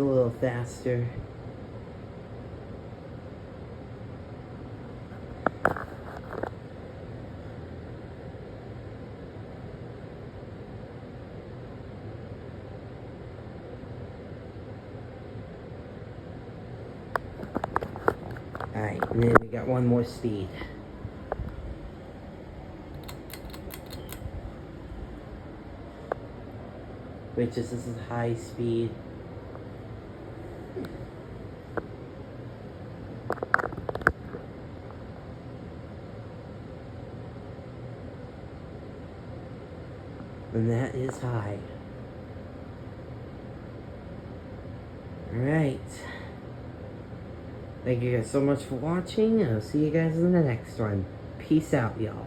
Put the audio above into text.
a little faster. Alright, and then we got one more speed. Which is this is high speed. And that is high. Alright. Thank you guys so much for watching. I'll see you guys in the next one. Peace out, y'all.